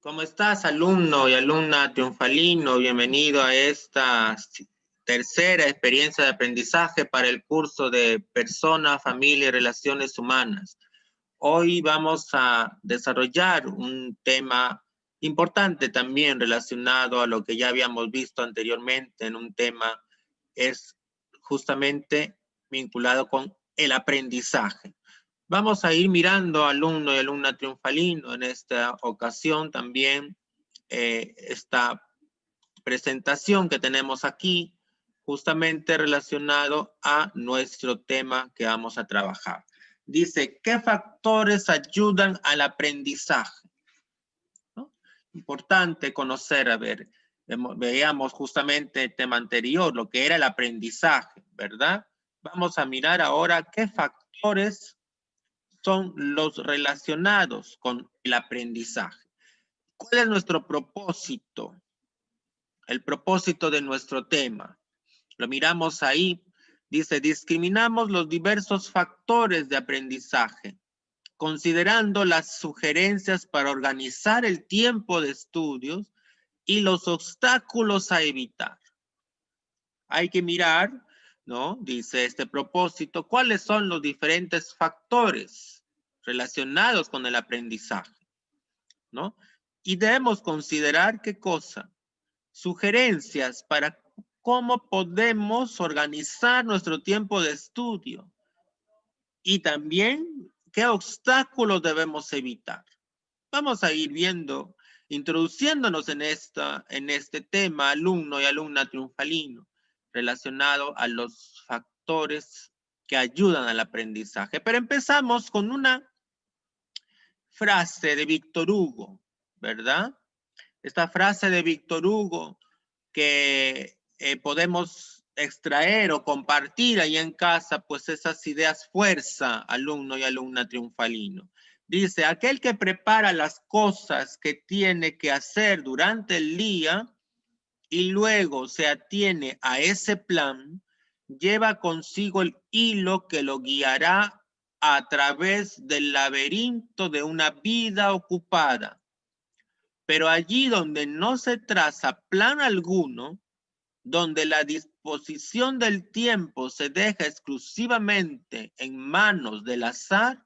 ¿Cómo estás, alumno y alumna triunfalino? Bienvenido a esta tercera experiencia de aprendizaje para el curso de Persona, Familia y Relaciones Humanas. Hoy vamos a desarrollar un tema importante también relacionado a lo que ya habíamos visto anteriormente en un tema es justamente vinculado con el aprendizaje. Vamos a ir mirando alumno y alumna triunfalino en esta ocasión también esta presentación que tenemos aquí justamente relacionado a nuestro tema que vamos a trabajar. Dice, ¿qué factores ayudan al aprendizaje? ¿No? Importante conocer, a ver, veíamos justamente el tema anterior, lo que era el aprendizaje, ¿verdad? Vamos a mirar ahora qué factores son los relacionados con el aprendizaje. ¿Cuál es nuestro propósito? El propósito de nuestro tema. Lo miramos ahí. Dice, discriminamos los diversos factores de aprendizaje, considerando las sugerencias para organizar el tiempo de estudios y los obstáculos a evitar. Hay que mirar, ¿no? Dice este propósito, cuáles son los diferentes factores relacionados con el aprendizaje, ¿no? Y debemos considerar qué cosa, sugerencias para cómo podemos organizar nuestro tiempo de estudio y también qué obstáculos debemos evitar. Vamos a ir viendo, introduciéndonos en este tema, alumno y alumna triunfalino, relacionado a los factores que ayudan al aprendizaje. Pero empezamos con una frase de Víctor Hugo, ¿verdad? Esta frase de Víctor Hugo que podemos extraer o compartir ahí en casa, pues esas ideas fuerza, alumno y alumna triunfalino. Dice, aquel que prepara las cosas que tiene que hacer durante el día y luego se atiene a ese plan, lleva consigo el hilo que lo guiará a través del laberinto de una vida ocupada. Pero allí donde no se traza plan alguno, donde la disposición del tiempo se deja exclusivamente en manos del azar,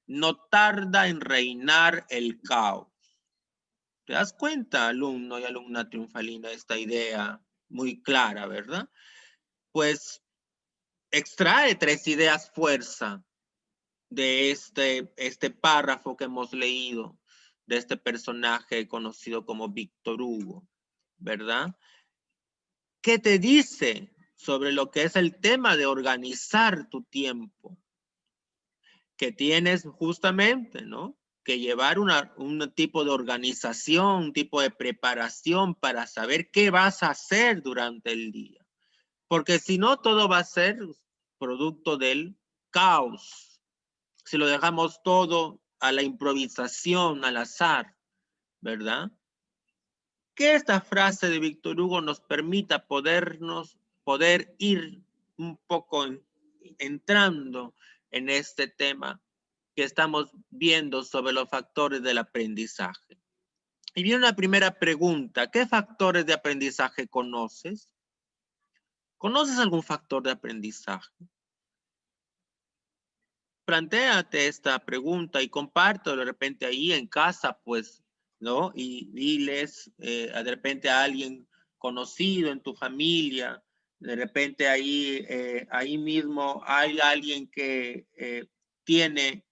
no tarda en reinar el caos. ¿Te das cuenta, alumno y alumna triunfalina, esta idea muy clara, verdad? Pues extrae tres ideas fuerza de este párrafo que hemos leído, de este personaje conocido como Víctor Hugo, ¿verdad? ¿Qué te dice sobre lo que es el tema de organizar tu tiempo? Que tienes justamente, ¿no? Que llevar un tipo de organización, un tipo de preparación para saber qué vas a hacer durante el día. Porque si no, todo va a ser producto del caos. Si lo dejamos todo a la improvisación, al azar, ¿verdad? Que esta frase de Víctor Hugo nos permita poder ir un poco entrando en este tema que estamos viendo sobre los factores del aprendizaje. Y viene una primera pregunta, ¿qué factores de aprendizaje conoces? ¿Conoces algún factor de aprendizaje? Plantéate esta pregunta y compártelo de repente ahí en casa, pues, ¿no? Y diles de repente a alguien conocido en tu familia, de repente ahí mismo hay alguien que tiene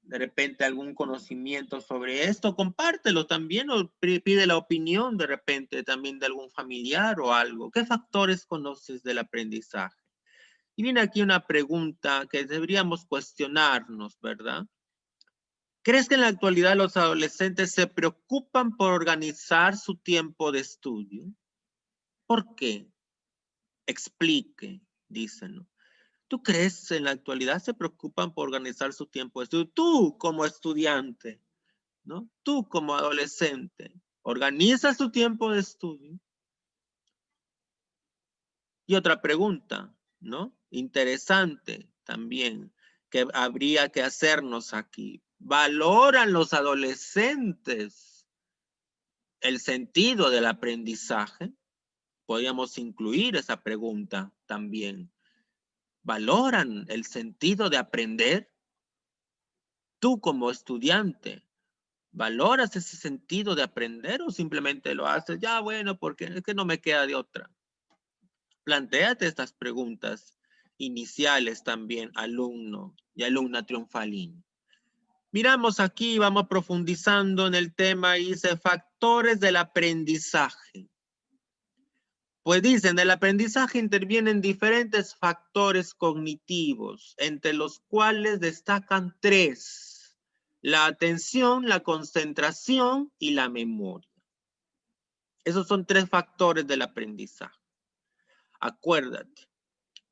de repente algún conocimiento sobre esto, compártelo también o pide la opinión de repente también de algún familiar o algo. ¿Qué factores conoces del aprendizaje? Y viene aquí una pregunta que deberíamos cuestionarnos, ¿verdad? ¿Crees que en la actualidad los adolescentes se preocupan por organizar su tiempo de estudio? ¿Por qué? Explique, dicen, ¿no? ¿Tú crees que en la actualidad se preocupan por organizar su tiempo de estudio? Tú como estudiante, ¿no? Tú como adolescente, ¿organizas tu tiempo de estudio? Y otra pregunta, ¿no? Interesante también, que habría que hacernos aquí. ¿Valoran los adolescentes el sentido del aprendizaje? Podríamos incluir esa pregunta también. ¿Valoran el sentido de aprender? Tú como estudiante, ¿valoras ese sentido de aprender o simplemente lo haces? Ya, bueno, porque es que no me queda de otra. Plantéate estas preguntas iniciales también, alumno y alumna triunfalín. Miramos aquí, vamos profundizando en el tema y dice factores del aprendizaje. Pues dicen, el aprendizaje intervienen diferentes factores cognitivos, entre los cuales destacan 3: la atención, la concentración y la memoria. Esos son 3 factores del aprendizaje. Acuérdate,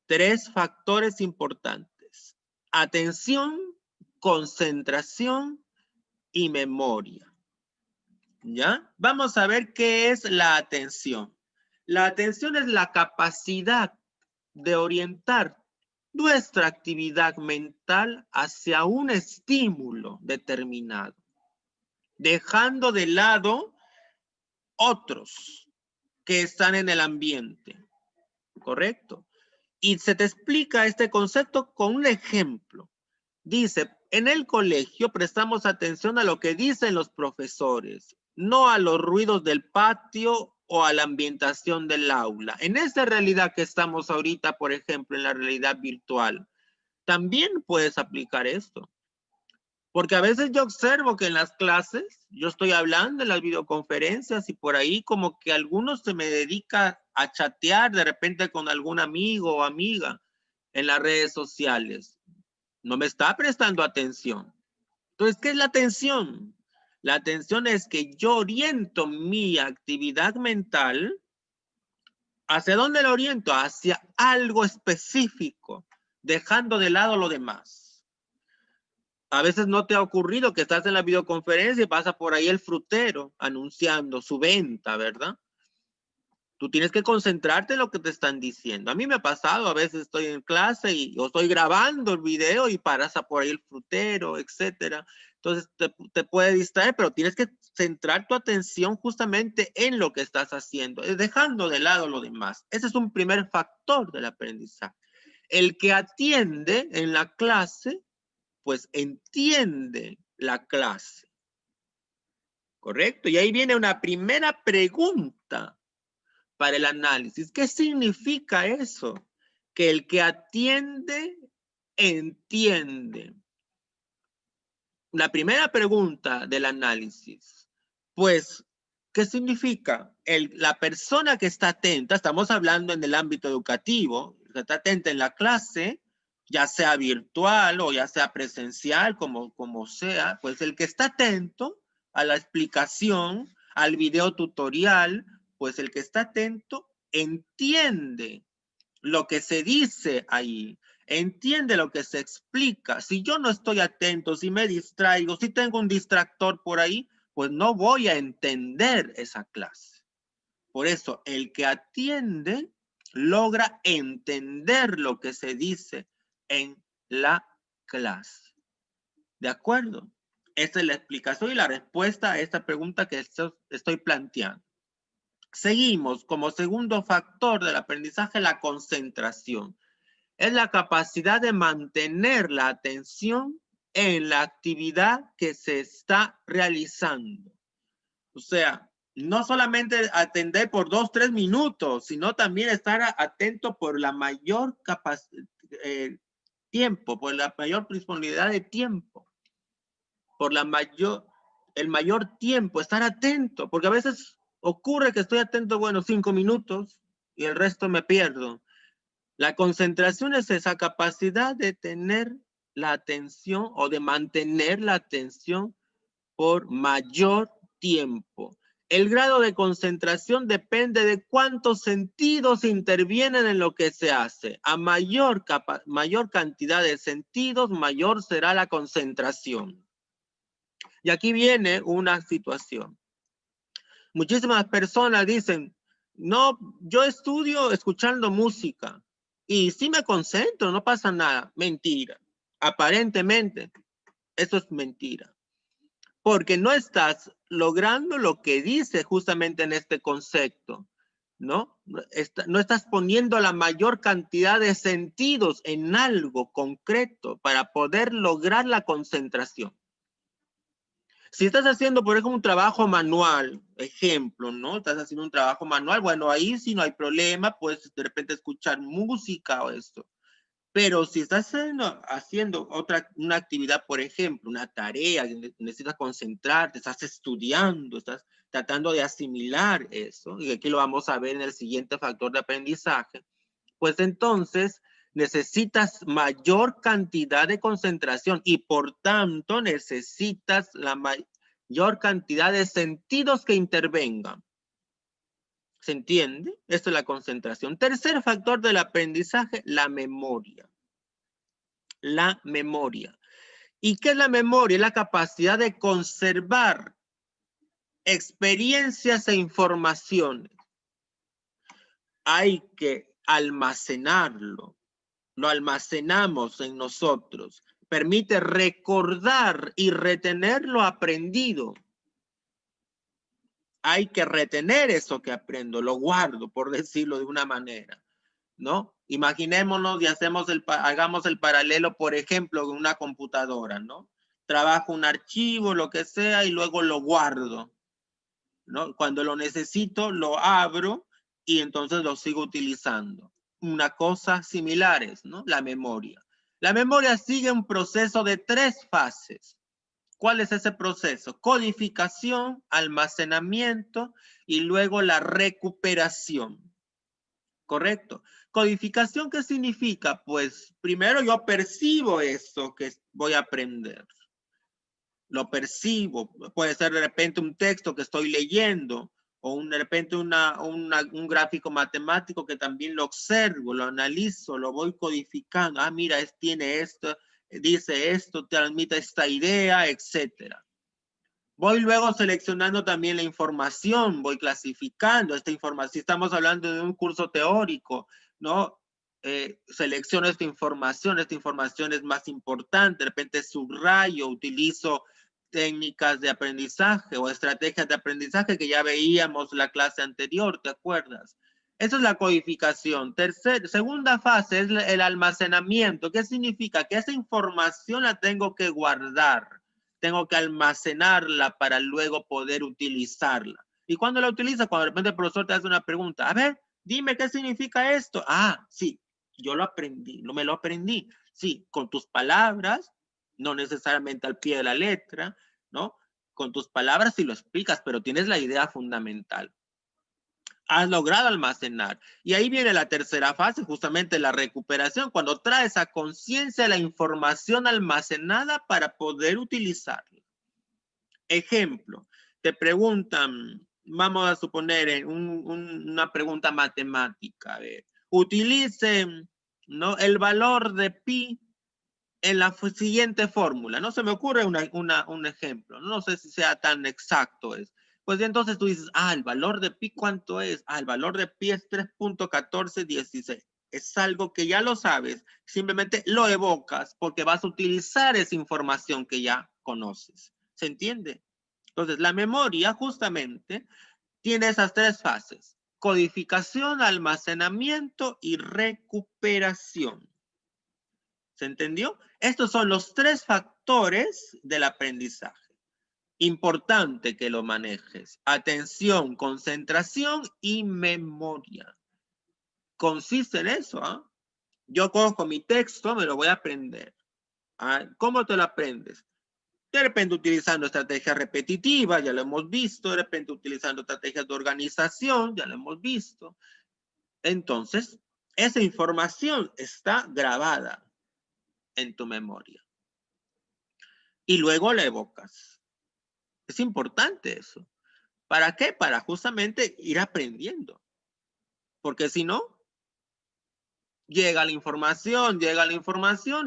3 factores importantes: atención, concentración y memoria. ¿Ya? Vamos a ver qué es la atención. La atención es la capacidad de orientar nuestra actividad mental hacia un estímulo determinado, dejando de lado otros que están en el ambiente, ¿correcto? Y se te explica este concepto con un ejemplo. Dice, en el colegio prestamos atención a lo que dicen los profesores, no a los ruidos del patio o a la ambientación del aula. En esta realidad que estamos ahorita, por ejemplo, en la realidad virtual, también puedes aplicar esto. Porque a veces yo observo que en las clases, yo estoy hablando en las videoconferencias y por ahí como que algunos se me dedica a chatear de repente con algún amigo o amiga en las redes sociales. No me está prestando atención. Entonces, ¿qué es la atención? La atención es que yo oriento mi actividad mental. ¿Hacia dónde la oriento? Hacia algo específico, dejando de lado lo demás. A veces no te ha ocurrido que estás en la videoconferencia y pasa por ahí el frutero anunciando su venta, ¿verdad? Tú tienes que concentrarte en lo que te están diciendo. A mí me ha pasado, a veces estoy en clase y o estoy grabando el video y pasa por ahí el frutero, etcétera. Entonces te puede distraer, pero tienes que centrar tu atención justamente en lo que estás haciendo, dejando de lado lo demás. Ese es un primer factor del aprendizaje. El que atiende en la clase, pues entiende la clase. ¿Correcto? Y ahí viene una primera pregunta para el análisis. ¿Qué significa eso? Que el que atiende, entiende. La primera pregunta del análisis, pues, ¿qué significa? La persona que está atenta, estamos hablando en el ámbito educativo, que está atenta en la clase, ya sea virtual o ya sea presencial, como sea, pues el que está atento a la explicación, al video tutorial, pues el que está atento entiende lo que se dice ahí, entiende lo que se explica. Si yo no estoy atento, si me distraigo, si tengo un distractor por ahí, pues no voy a entender esa clase. Por eso, el que atiende logra entender lo que se dice en la clase. ¿De acuerdo? Esta es la explicación y la respuesta a esta pregunta que estoy planteando. Seguimos como segundo factor del aprendizaje, la concentración. Es la capacidad de mantener la atención en la actividad que se está realizando. O sea, no solamente atender por 2, 3 minutos, sino también estar atento por la mayor tiempo, por la mayor disponibilidad de tiempo, por el mayor tiempo, estar atento, porque a veces ocurre que estoy atento, bueno, 5 minutos y el resto me pierdo. La concentración es esa capacidad de tener la atención o de mantener la atención por mayor tiempo. El grado de concentración depende de cuántos sentidos intervienen en lo que se hace. A mayor cantidad de sentidos, mayor será la concentración. Y aquí viene una situación. Muchísimas personas dicen, no, yo estudio escuchando música y sí me concentro, no pasa nada. Mentira. Aparentemente, eso es mentira. Porque no estás logrando lo que dice justamente en este concepto, ¿no? No estás poniendo la mayor cantidad de sentidos en algo concreto para poder lograr la concentración. Si estás haciendo, por ejemplo, un trabajo manual, ejemplo, ¿no? Estás haciendo un trabajo manual, bueno, ahí sí no hay problema, puedes de repente escuchar música o esto. Pero si estás haciendo una actividad, por ejemplo, una tarea, necesitas concentrarte, estás estudiando, estás tratando de asimilar eso, y aquí lo vamos a ver en el siguiente factor de aprendizaje, pues entonces necesitas mayor cantidad de concentración y por tanto necesitas la mayor cantidad de sentidos que intervengan. ¿Se entiende? Esto es la concentración. Tercer factor del aprendizaje, la memoria. La memoria. ¿Y qué es la memoria? Es la capacidad de conservar experiencias e informaciones. Hay que almacenarlo. Lo almacenamos en nosotros. Permite recordar y retener lo aprendido. Hay que retener eso que aprendo, lo guardo, por decirlo de una manera, ¿no? Imaginémonos y hagamos el paralelo, por ejemplo, con una computadora, ¿no? Trabajo un archivo, lo que sea, y luego lo guardo, ¿no? Cuando lo necesito, lo abro y entonces lo sigo utilizando. Una cosa similares, ¿no? La memoria. La memoria sigue un proceso de 3 fases. ¿Cuál es ese proceso? Codificación, almacenamiento y luego la recuperación. ¿Correcto? Codificación, ¿qué significa? Pues primero yo percibo eso que voy a aprender. Lo percibo. Puede ser de repente un texto que estoy leyendo o de repente un gráfico matemático que también lo observo, lo analizo, lo voy codificando. Ah, mira, tiene esto, dice esto, transmite esta idea, etcétera. Voy luego seleccionando también la información, voy clasificando esta información. Si estamos hablando de un curso teórico, ¿no? Selecciono esta información es más importante, de repente subrayo, utilizo técnicas de aprendizaje o estrategias de aprendizaje que ya veíamos la clase anterior, ¿te acuerdas? Esa es la codificación. Segunda fase es el almacenamiento. ¿Qué significa? Que esa información la tengo que guardar. Tengo que almacenarla para luego poder utilizarla. ¿Y cuando la utiliza? Cuando de repente el profesor te hace una pregunta. A ver, dime qué significa esto. Ah, sí, yo lo aprendí, no me lo aprendí. Sí, con tus palabras, no necesariamente al pie de la letra, ¿no? Con tus palabras sí lo explicas, pero tienes la idea fundamental. Has logrado almacenar. Y ahí viene la tercera fase, justamente la recuperación, cuando traes a conciencia la información almacenada para poder utilizarla. Ejemplo, te preguntan, vamos a suponer una pregunta matemática, a ver, utilice, ¿no?, el valor de pi en la siguiente fórmula. No se me ocurre un ejemplo, no sé si sea tan exacto eso. Pues entonces tú dices, el valor de pi, ¿cuánto es? El valor de pi es 3.1416. Es algo que ya lo sabes, simplemente lo evocas porque vas a utilizar esa información que ya conoces. ¿Se entiende? Entonces, la memoria justamente tiene esas 3 fases: codificación, almacenamiento y recuperación. ¿Se entendió? Estos son los 3 factores del aprendizaje. Importante que lo manejes. Atención, concentración y memoria. Consiste en eso, ¿ah? Yo cojo mi texto, me lo voy a aprender. ¿Cómo te lo aprendes? De repente utilizando estrategias repetitivas, ya lo hemos visto. De repente utilizando estrategias de organización, ya lo hemos visto. Entonces, esa información está grabada en tu memoria. Y luego la evocas. Es importante eso. ¿Para qué? Para justamente ir aprendiendo. Porque si no, llega la información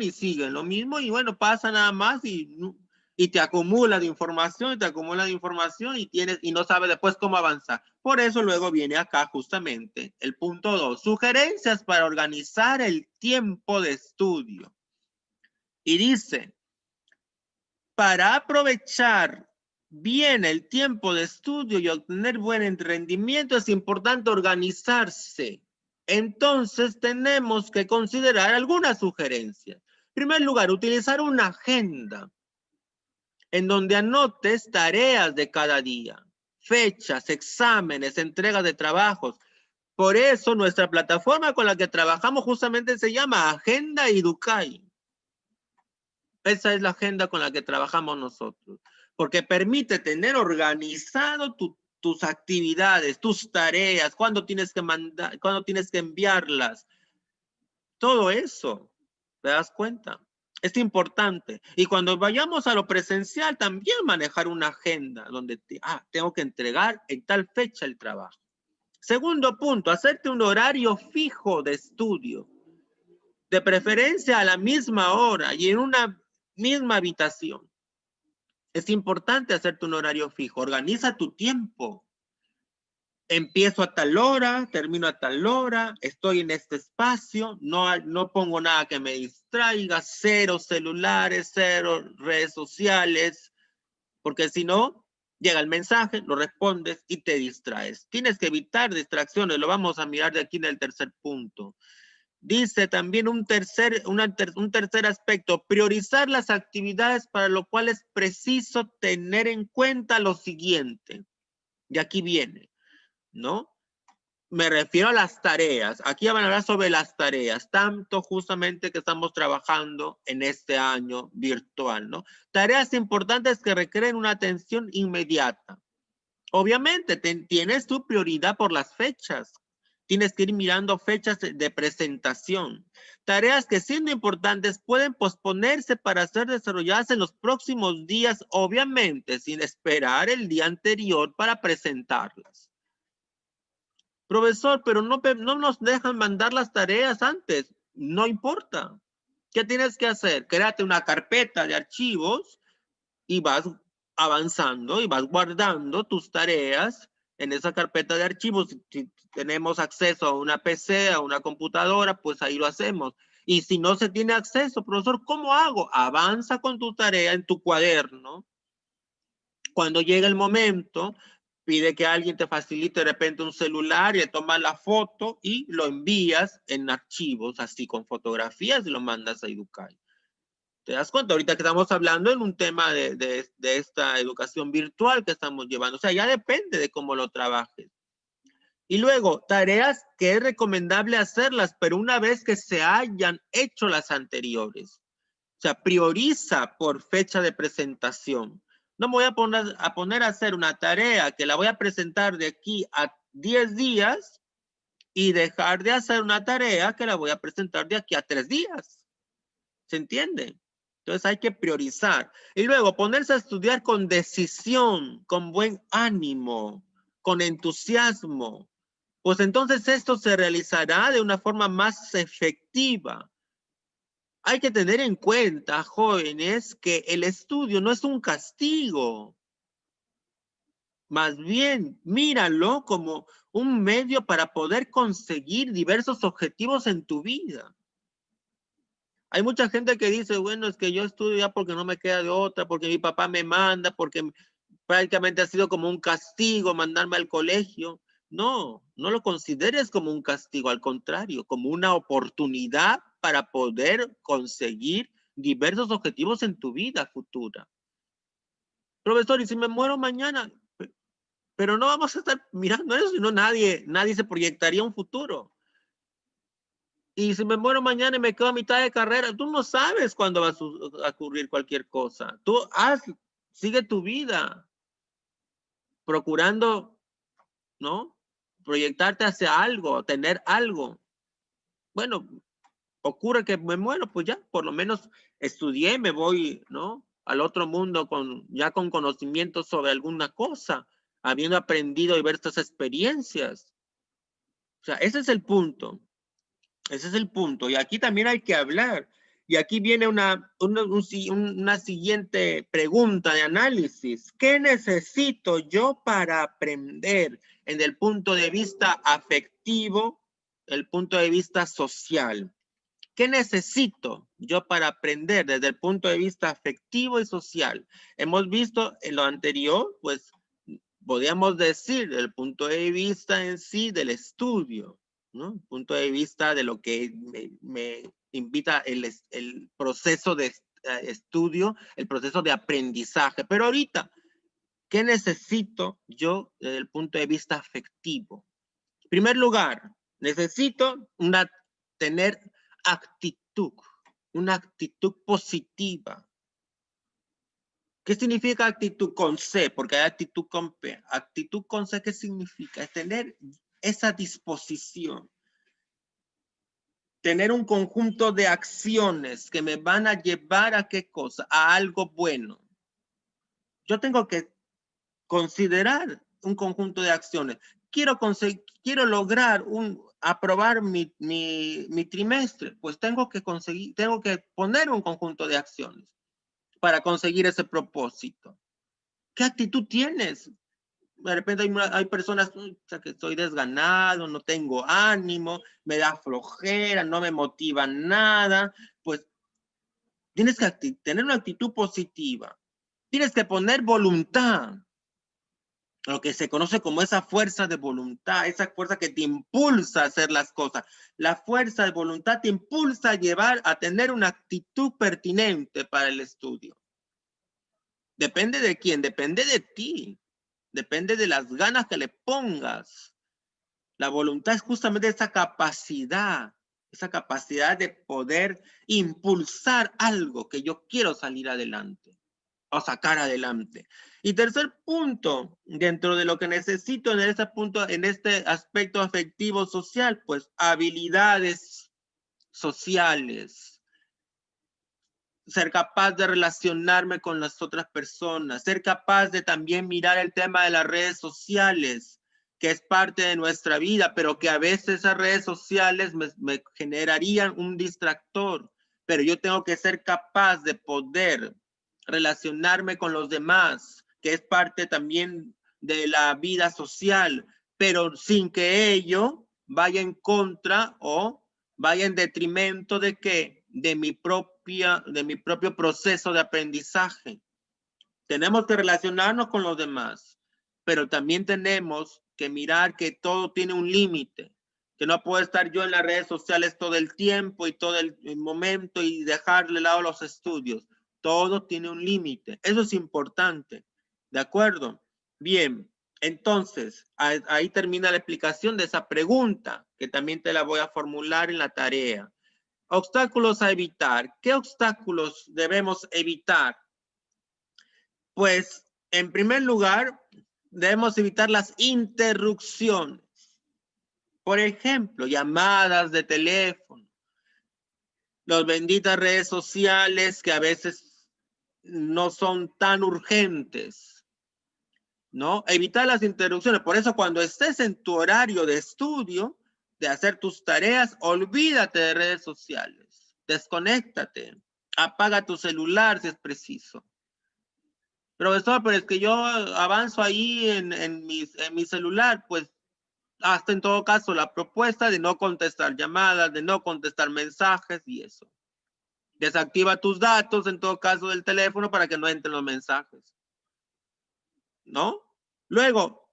y sigue lo mismo y bueno, pasa nada más y te acumula de información y no sabes después cómo avanzar. Por eso luego viene acá justamente el punto 2, sugerencias para organizar el tiempo de estudio. Y dice, para aprovechar viene el tiempo de estudio y obtener buen rendimiento, es importante organizarse. Entonces tenemos que considerar algunas sugerencias. En primer lugar, utilizar una agenda en donde anotes tareas de cada día, fechas, exámenes, entregas de trabajos. Por eso nuestra plataforma con la que trabajamos justamente se llama Agenda Educay. Esa es la agenda con la que trabajamos nosotros, porque permite tener organizado tus actividades, tus tareas, cuándo tienes que mandar, cuándo tienes que enviarlas. Todo eso, ¿te das cuenta? Es importante. Y cuando vayamos a lo presencial, también manejar una agenda donde tengo que entregar en tal fecha el trabajo. Segundo punto, hacerte un horario fijo de estudio, de preferencia a la misma hora y en una misma habitación. Es importante hacerte un horario fijo. Organiza tu tiempo. Empiezo a tal hora, termino a tal hora, estoy en este espacio, no pongo nada que me distraiga, cero celulares, cero redes sociales, porque si no, llega el mensaje, lo respondes y te distraes. Tienes que evitar distracciones, lo vamos a mirar de aquí en el tercer punto. Dice también un tercer aspecto, priorizar las actividades para lo cual es preciso tener en cuenta lo siguiente. Y aquí viene, ¿no? Me refiero a las tareas. Aquí van a hablar sobre las tareas, tanto justamente que estamos trabajando en este año virtual, ¿no? Tareas importantes que requieren una atención inmediata. Obviamente, tienes tu prioridad por las fechas. Tienes que ir mirando fechas de presentación. Tareas que siendo importantes pueden posponerse para ser desarrolladas en los próximos días, obviamente, sin esperar el día anterior para presentarlas. Profesor, pero no nos dejan mandar las tareas antes. No importa. ¿Qué tienes que hacer? Créate una carpeta de archivos y vas avanzando y vas guardando tus tareas en esa carpeta de archivos. Si tenemos acceso a una PC, a una computadora, pues ahí lo hacemos. Y si no se tiene acceso, profesor, ¿cómo hago? Avanza con tu tarea en tu cuaderno. Cuando llega el momento, pide que alguien te facilite de repente un celular y le tomas la foto y lo envías en archivos, así con fotografías y lo mandas a Educay. ¿Te das cuenta? Ahorita que estamos hablando en un tema de esta educación virtual que estamos llevando. O sea, ya depende de cómo lo trabajes. Y luego, tareas que es recomendable hacerlas, pero una vez que se hayan hecho las anteriores. O sea, prioriza por fecha de presentación. No me voy a poner a hacer una tarea que la voy a presentar de aquí a 10 días y dejar de hacer una tarea que la voy a presentar de aquí a 3 días. ¿Se entiende? Entonces hay que priorizar. Y luego ponerse a estudiar con decisión, con buen ánimo, con entusiasmo. Pues entonces esto se realizará de una forma más efectiva. Hay que tener en cuenta, jóvenes, que el estudio no es un castigo. Más bien, míralo como un medio para poder conseguir diversos objetivos en tu vida. Hay mucha gente que dice, bueno, es que yo estudio ya porque no me queda de otra, porque mi papá me manda, porque prácticamente ha sido como un castigo mandarme al colegio. No, no lo consideres como un castigo, al contrario, como una oportunidad para poder conseguir diversos objetivos en tu vida futura. Profesor, ¿y si me muero mañana? Pero no vamos a estar mirando eso, sino nadie se proyectaría un futuro. Y si me muero mañana y me quedo a mitad de carrera, tú no sabes cuándo va a ocurrir cualquier cosa. Tú sigue tu vida, procurando, ¿no? Proyectarte hacia algo, tener algo. Bueno, ocurre que me muero, pues ya, por lo menos estudié, me voy, ¿no? Al otro mundo ya con conocimiento sobre alguna cosa, habiendo aprendido diversas experiencias. O sea, ese es el punto. Ese es el punto. Y aquí también hay que hablar. Y aquí viene una siguiente pregunta de análisis. ¿Qué necesito yo para aprender en el punto de vista afectivo, el punto de vista social? ¿Qué necesito yo para aprender desde el punto de vista afectivo y social? Hemos visto en lo anterior, pues, podríamos decir, el punto de vista en sí del estudio, ¿no? El punto de vista de lo que me invita el proceso de estudio, el proceso de aprendizaje. Pero ahorita, ¿qué necesito yo desde el punto de vista afectivo? En primer lugar, necesito tener actitud, una actitud positiva. ¿Qué significa actitud con C? Porque hay actitud con P. Actitud con C, ¿qué significa? Es tener esa disposición. Tener un conjunto de acciones que me van a llevar a qué cosa? A algo bueno. Yo tengo que considerar un conjunto de acciones. Quiero lograr aprobar mi trimestre, pues tengo que poner un conjunto de acciones para conseguir ese propósito. ¿Qué actitud tienes? De repente hay personas, o sea, que estoy desganado, no tengo ánimo, me da flojera, no me motiva nada. Pues tienes que tener una actitud positiva. Tienes que poner voluntad, lo que se conoce como esa fuerza de voluntad, esa fuerza que te impulsa a hacer las cosas. La fuerza de voluntad te impulsa a tener una actitud pertinente para el estudio. Depende de quién, depende de ti. Depende de las ganas que le pongas. La voluntad es justamente esa capacidad de poder impulsar algo que yo quiero salir adelante o sacar adelante. Y tercer punto, dentro de lo que necesito en este aspecto afectivo social, pues habilidades sociales, ser capaz de relacionarme con las otras personas, ser capaz de también mirar el tema de las redes sociales, que es parte de nuestra vida, pero que a veces esas redes sociales me generarían un distractor, pero yo tengo que ser capaz de poder relacionarme con los demás, que es parte también de la vida social, pero sin que ello vaya en contra o vaya en detrimento de que de mi propio proceso de aprendizaje. Tenemos que relacionarnos con los demás, pero también tenemos que mirar que todo tiene un límite, que no puedo estar yo en las redes sociales todo el tiempo y todo el momento y dejarle de lado los estudios. Todo tiene un límite. Eso es importante. ¿De acuerdo? Bien, entonces, ahí termina la explicación de esa pregunta, que también te la voy a formular en la tarea. Obstáculos a evitar. ¿Qué obstáculos debemos evitar? Pues, en primer lugar, debemos evitar las interrupciones. Por ejemplo, llamadas de teléfono, las benditas redes sociales que a veces no son tan urgentes, ¿no? Evitar las interrupciones. Por eso, cuando estés en tu horario de estudio, de hacer tus tareas, olvídate de redes sociales. Desconéctate. Apaga tu celular si es preciso. Profesor, pero es que yo avanzo ahí en mi celular, pues hasta en todo caso la propuesta de no contestar llamadas, de no contestar mensajes y eso. Desactiva tus datos en todo caso del teléfono para que no entren los mensajes, ¿no? Luego,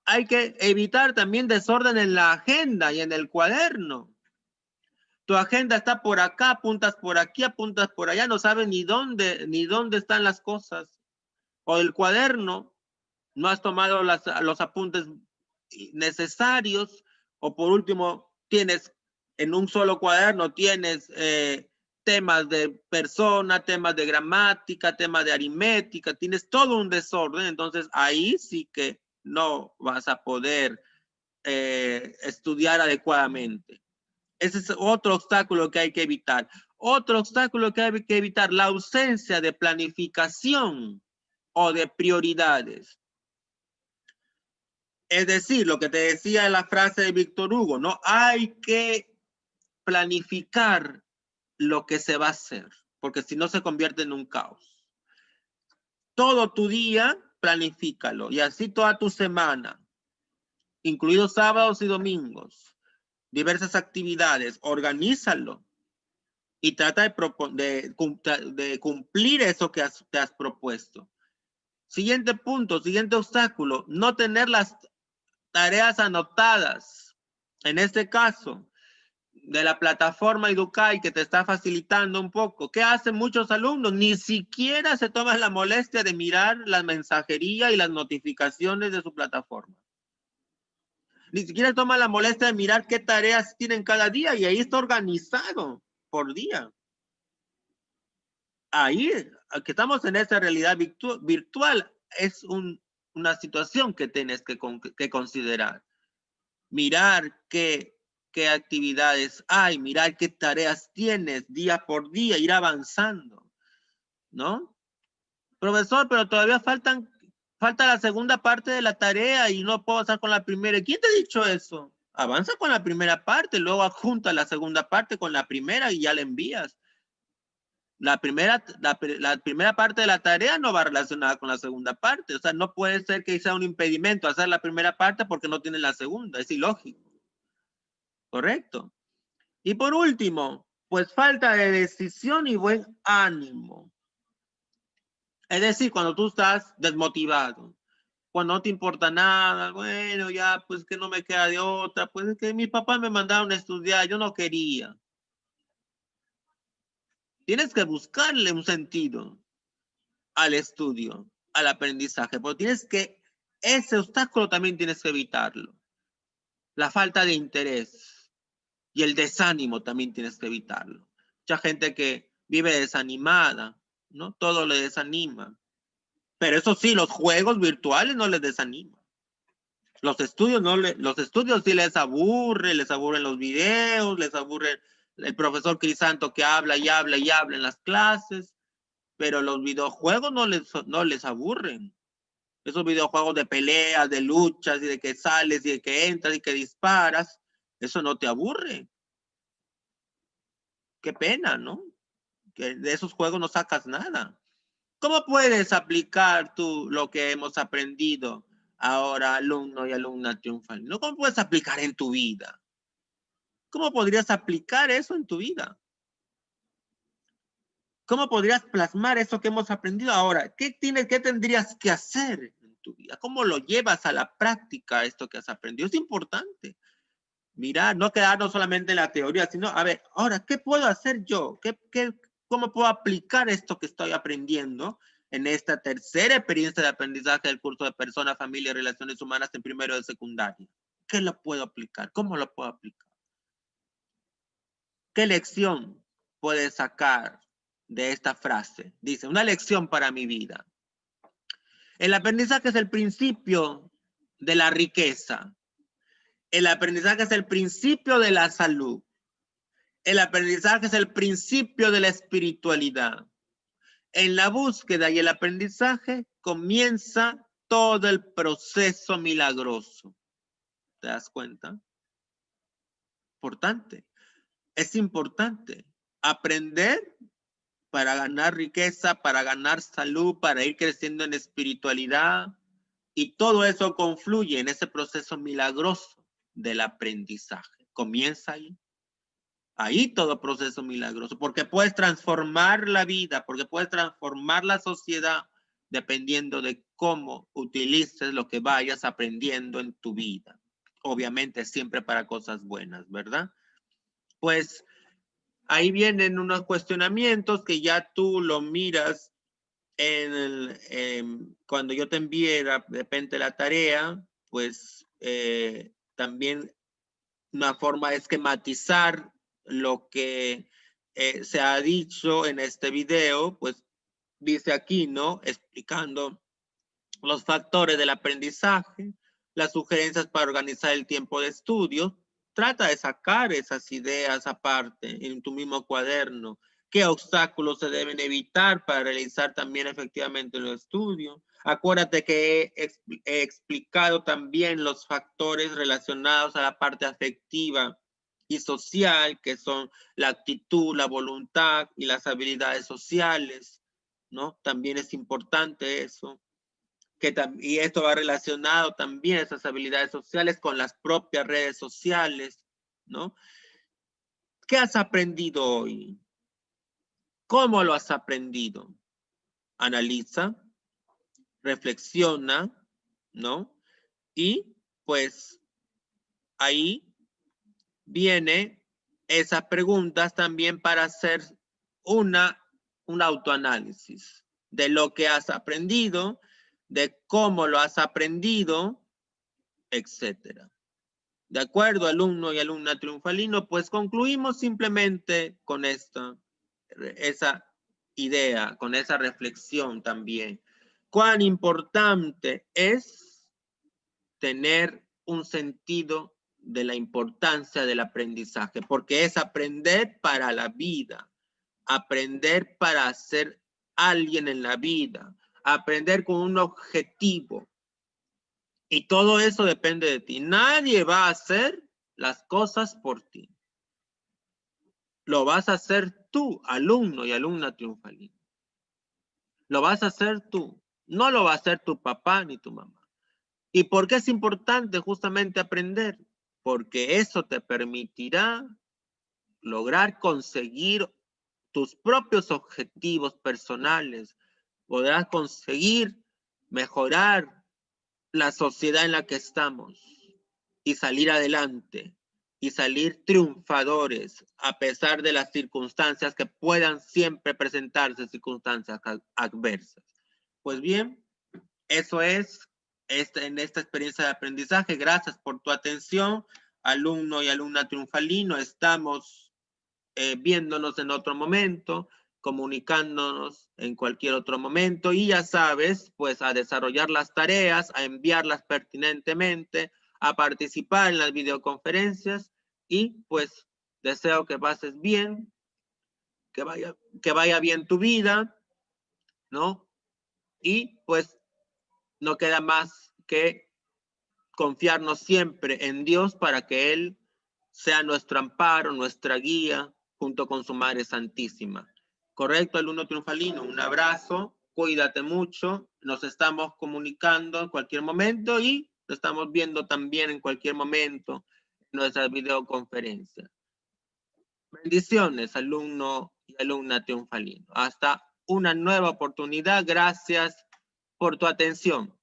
hay que evitar también desorden en la agenda y en el cuaderno. Tu agenda está por acá, apuntas por aquí, apuntas por allá, no sabes ni dónde están las cosas. O el cuaderno, no has tomado los apuntes necesarios, o por último, tienes en un solo cuaderno, tienes temas de persona, temas de gramática, temas de aritmética, tienes todo un desorden, entonces ahí sí que no vas a poder estudiar adecuadamente. Ese es otro obstáculo que hay que evitar. Otro obstáculo que hay que evitar, la ausencia de planificación o de prioridades. Es decir, lo que te decía en la frase de Víctor Hugo, no hay que planificar lo que se va a hacer, porque si no se convierte en un caos. Todo tu día, planifícalo, y así toda tu semana, incluidos sábados y domingos, diversas actividades, organízalo. y trata de cumplir eso que te has propuesto. Siguiente punto, siguiente obstáculo, no tener las tareas anotadas. En este caso, de la plataforma Educay que te está facilitando un poco. ¿Qué hacen muchos alumnos? Ni siquiera se toman la molestia de mirar la mensajería y las notificaciones de su plataforma. Ni siquiera toman la molestia de mirar qué tareas tienen cada día y ahí está organizado por día. Ahí, que estamos en esa realidad virtual, es una situación que tienes que considerar. Mirar qué actividades hay, mirar qué tareas tienes día por día, ir avanzando, ¿no? Profesor, pero todavía falta la segunda parte de la tarea y no puedo avanzar con la primera. ¿Quién te ha dicho eso? Avanza con la primera parte, luego adjunta la segunda parte con la primera y ya la envías. La primera parte de la tarea no va relacionada con la segunda parte. O sea, no puede ser que sea un impedimento hacer la primera parte porque no tiene la segunda. Es ilógico. ¿Correcto? Y por último, pues falta de decisión y buen ánimo. Es decir, cuando tú estás desmotivado, cuando no te importa nada, bueno, ya, pues que no me queda de otra, pues es que mis papás me mandaron a estudiar, yo no quería. Tienes que buscarle un sentido al estudio, al aprendizaje, porque ese obstáculo también tienes que evitarlo. La falta de interés y el desánimo también tienes que evitarlo. Mucha gente que vive desanimada, ¿no? Todo le desanima. Pero eso sí, los juegos virtuales no les desaniman. Los estudios sí les aburren los videos, les aburre el profesor Crisanto que habla y habla y habla en las clases, pero los videojuegos no les aburren. Esos videojuegos de peleas, de luchas y de que sales y de que entras y que disparas, eso no te aburre. Qué pena, ¿no? Que de esos juegos no sacas nada. ¿Cómo puedes aplicar tú lo que hemos aprendido ahora, alumno y alumna triunfal? ¿No? ¿Cómo puedes aplicar en tu vida? ¿Cómo podrías aplicar eso en tu vida? ¿Cómo podrías plasmar eso que hemos aprendido ahora? ¿Qué tendrías que hacer en tu vida? ¿Cómo lo llevas a la práctica esto que has aprendido? Es importante. Mirar, no quedarnos solamente en la teoría, sino, a ver, ahora, ¿qué puedo hacer yo? ¿Cómo puedo aplicar esto que estoy aprendiendo en esta tercera experiencia de aprendizaje del curso de Personas, Familia y Relaciones Humanas en primero de secundaria? ¿Qué lo puedo aplicar? ¿Cómo lo puedo aplicar? ¿Qué lección puedes sacar de esta frase? Dice, una lección para mi vida. El aprendizaje es el principio de la riqueza. El aprendizaje es el principio de la salud. El aprendizaje es el principio de la espiritualidad. En la búsqueda y el aprendizaje comienza todo el proceso milagroso. ¿Te das cuenta? Importante. Es importante aprender para ganar riqueza, para ganar salud, para ir creciendo en espiritualidad. Y todo eso confluye en ese proceso milagroso del aprendizaje. Comienza ahí. Ahí todo proceso milagroso, porque puedes transformar la vida, porque puedes transformar la sociedad dependiendo de cómo utilices lo que vayas aprendiendo en tu vida. Obviamente siempre para cosas buenas, ¿verdad? Pues ahí vienen unos cuestionamientos que ya tú lo miras cuando yo te envíe de repente la tarea, pues también una forma de esquematizar lo que se ha dicho en este video, pues dice aquí, ¿no? Explicando los factores del aprendizaje, las sugerencias para organizar el tiempo de estudio. Trata de sacar esas ideas aparte en tu mismo cuaderno. ¿Qué obstáculos se deben evitar para realizar también efectivamente el estudio? Acuérdate que he explicado también los factores relacionados a la parte afectiva y social, que son la actitud, la voluntad y las habilidades sociales, ¿no? También es importante eso. Y esto va relacionado también, esas habilidades sociales, con las propias redes sociales, ¿no? ¿Qué has aprendido hoy? ¿Cómo lo has aprendido? Analiza, reflexiona, ¿no? Y pues ahí viene esas preguntas también para hacer un autoanálisis de lo que has aprendido, de cómo lo has aprendido, etcétera. De acuerdo, alumno y alumna triunfalino, pues concluimos simplemente con esa idea, con esa reflexión también. Cuán importante es tener un sentido de la importancia del aprendizaje, porque es aprender para la vida, aprender para ser alguien en la vida, aprender con un objetivo. Y todo eso depende de ti. Nadie va a hacer las cosas por ti. Lo vas a hacer tú, alumno y alumna triunfalina. Lo vas a hacer tú. No lo va a hacer tu papá ni tu mamá. ¿Y por qué es importante justamente aprender? Porque eso te permitirá lograr conseguir tus propios objetivos personales. Podrás conseguir mejorar la sociedad en la que estamos y salir adelante y salir triunfadores a pesar de las circunstancias que puedan siempre presentarse, circunstancias adversas. Pues bien, eso es en esta experiencia de aprendizaje. Gracias por tu atención, alumno y alumna triunfalino. Estamos viéndonos en otro momento, comunicándonos en cualquier otro momento y ya sabes, pues a desarrollar las tareas, a enviarlas pertinentemente, a participar en las videoconferencias y pues deseo que pases bien, que vaya bien tu vida, ¿no? Y pues no queda más que confiarnos siempre en Dios para que Él sea nuestro amparo, nuestra guía, junto con su Madre Santísima. Correcto, alumno triunfalino, un abrazo, cuídate mucho, nos estamos comunicando en cualquier momento y lo estamos viendo también en cualquier momento en nuestras videoconferencias. Bendiciones, alumno y alumna triunfalino. Hasta una nueva oportunidad. Gracias por tu atención.